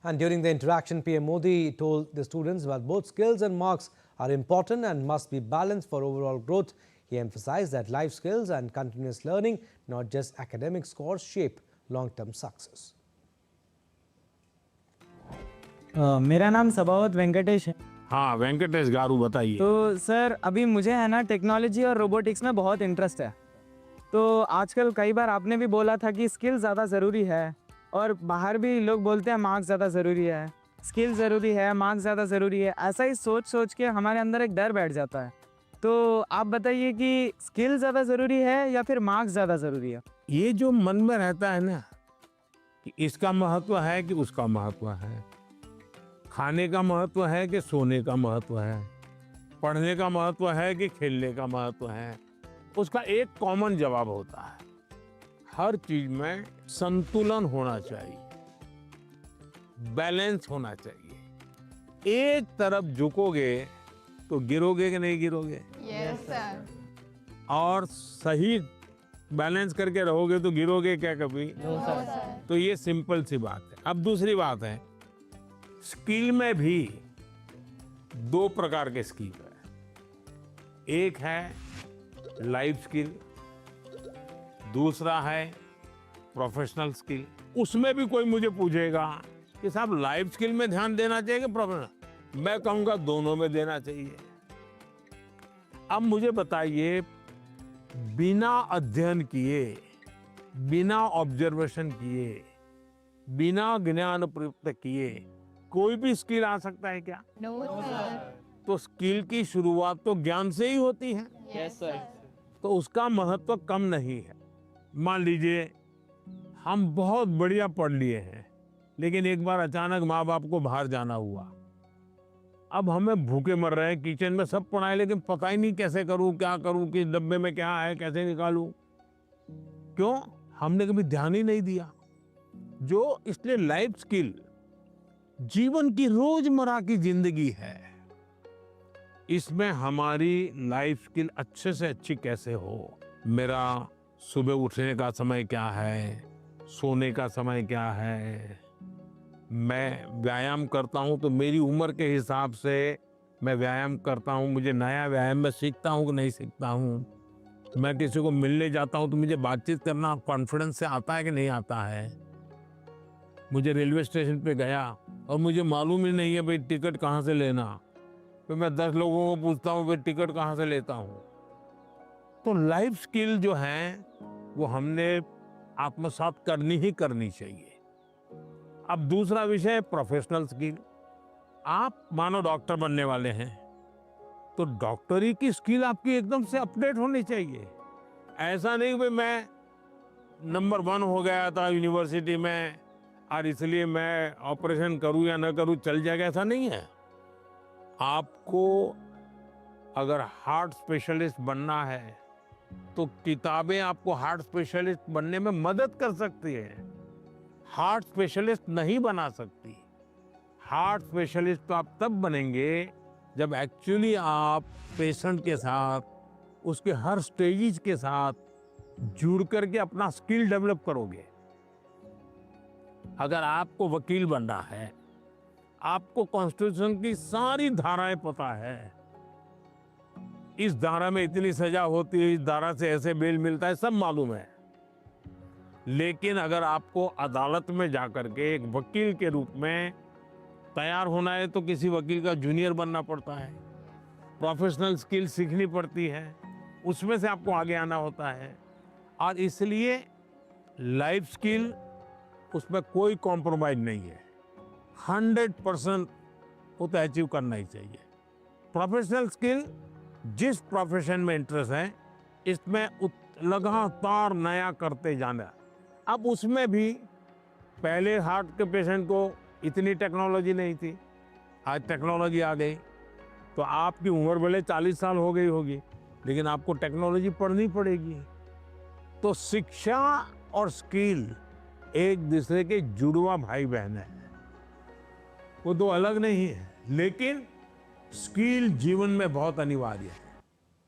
And during the interaction, PM Modi told the students that both skills and marks are important and must be balanced for overall growth. He emphasized that life skills and continuous learning, not just academic scores, shape long-term success. मेरा नाम सबावत वेंकटेश है। हाँ, वेंकटेश गारू बताइए। तो sir अभी मुझे है ना टेक्नोलॉजी और रोबोटिक्स में बहुत इंटरेस्ट है। तो आजकल कई बार आपने भी बोला था कि स्किल ज़्यादा ज़रूरी है और बाहर भी लोग बोलते हैं मार्क्स ज़्यादा ज़रूरी है, स्किल ज़रूरी है, मार्क्स ज़्यादा ज़रूरी है। ऐसा ही सोच सोच के हमारे अंदर एक डर बैठ जाता है। तो आप बताइए कि स्किल ज़्यादा ज़रूरी है या फिर मार्क्स ज़्यादा ज़रूरी है? ये जो मन में रहता है ना कि इसका महत्व है कि उसका महत्व है, खाने का महत्व है कि सोने का महत्व है, पढ़ने का महत्व है कि खेलने का महत्व है, उसका एक कॉमन जवाब होता है, हर चीज में संतुलन होना चाहिए, बैलेंस होना चाहिए। एक तरफ झुकोगे तो गिरोगे कि नहीं गिरोगे? Yes sir. और सही बैलेंस करके रहोगे तो गिरोगे क्या कभी? No sir. तो ये सिंपल सी बात है। अब दूसरी बात है, स्किल में भी दो प्रकार के स्किल है। एक है लाइफ स्किल, दूसरा है प्रोफेशनल स्किल। उसमें भी कोई मुझे पूछेगा कि साहब लाइफ स्किल में ध्यान देना चाहिए कि प्रोफेशनल, मैं कहूंगा दोनों में देना चाहिए। अब मुझे बताइए, बिना अध्ययन किए, बिना ऑब्जर्वेशन किए, बिना ज्ञान प्राप्त किए कोई भी स्किल आ सकता है क्या? No sir. तो स्किल की शुरुआत तो ज्ञान से ही होती है। Yes sir. तो उसका महत्व कम नहीं है। मान लीजिए हम बहुत बढ़िया पढ़ लिए हैं, लेकिन एक बार अचानक माँ बाप को बाहर जाना हुआ। अब हमें भूखे मर रहे हैं, किचन में सब पड़ा है, लेकिन पता ही नहीं कैसे करूं, क्या करूं, किस डब्बे में क्या है, कैसे निकालूं। क्यों? हमने कभी ध्यान ही नहीं दिया। जो इसलिए लाइफ स्किल जीवन की रोजमर्रा की जिंदगी है, इसमें हमारी लाइफ स्किल अच्छे से अच्छी कैसे हो। मेरा सुबह उठने का समय क्या है, सोने का समय क्या है, मैं व्यायाम करता हूं तो मेरी उम्र के हिसाब से मैं व्यायाम करता हूं, मुझे नया व्यायाम मैं सीखता हूं कि नहीं सीखता हूं। मैं किसी को मिलने जाता हूं तो मुझे बातचीत करना कॉन्फिडेंस से आता है कि नहीं आता है। मुझे रेलवे स्टेशन पे गया और मुझे मालूम ही नहीं है भाई टिकट कहाँ से लेना, तो मैं 10 लोगों को पूछता हूँ भाई टिकट कहाँ से लेता हूँ। तो लाइफ स्किल जो है वो हमने आत्मसात करनी ही करनी चाहिए। अब दूसरा विषय है प्रोफेशनल स्किल। आप मानो डॉक्टर बनने वाले हैं तो डॉक्टरी की स्किल आपकी एकदम से अपडेट होनी चाहिए। ऐसा नहीं कि मैं नंबर 1 हो गया था यूनिवर्सिटी में और इसलिए मैं ऑपरेशन करूं या ना करूं चल जाएगा, ऐसा नहीं है। आपको अगर हार्ट स्पेशलिस्ट बनना है तो किताबें आपको हार्ट स्पेशलिस्ट बनने में मदद कर सकती है, हार्ट स्पेशलिस्ट नहीं बना सकती। हार्ट स्पेशलिस्ट तो आप तब बनेंगे जब एक्चुअली आप पेशेंट के साथ, उसके हर स्टेजेस के साथ जुड़ करके अपना स्किल डेवलप करोगे। अगर आपको वकील बनना है, आपको कॉन्स्टिट्यूशन की सारी धाराएं पता है, इस धारा में इतनी सजा होती है, इस धारा से ऐसे बेल मिलता है, सब मालूम है। लेकिन अगर आपको अदालत में जाकर के एक वकील के रूप में तैयार होना है तो किसी वकील का जूनियर बनना पड़ता है, प्रोफेशनल स्किल सीखनी पड़ती है, उसमें से आपको आगे आना होता है। और इसलिए लाइफ स्किल, उसमें कोई कॉम्प्रोमाइज नहीं है, 100% वो तो अचीव करना ही चाहिए। प्रोफेशनल स्किल, जिस प्रोफेशन में इंटरेस्ट है इसमें लगातार नया करते जाना। अब उसमें भी पहले हार्ट के पेशेंट को इतनी टेक्नोलॉजी नहीं थी, आज टेक्नोलॉजी आ गई। तो आपकी उम्र भले 40 साल हो गई होगी, लेकिन आपको टेक्नोलॉजी पढ़नी पड़ेगी। तो शिक्षा और स्किल एक दूसरे के जुड़वा भाई बहन है, वो दो अलग नहीं है, लेकिन स्किल जीवन में बहुत अनिवार्य है।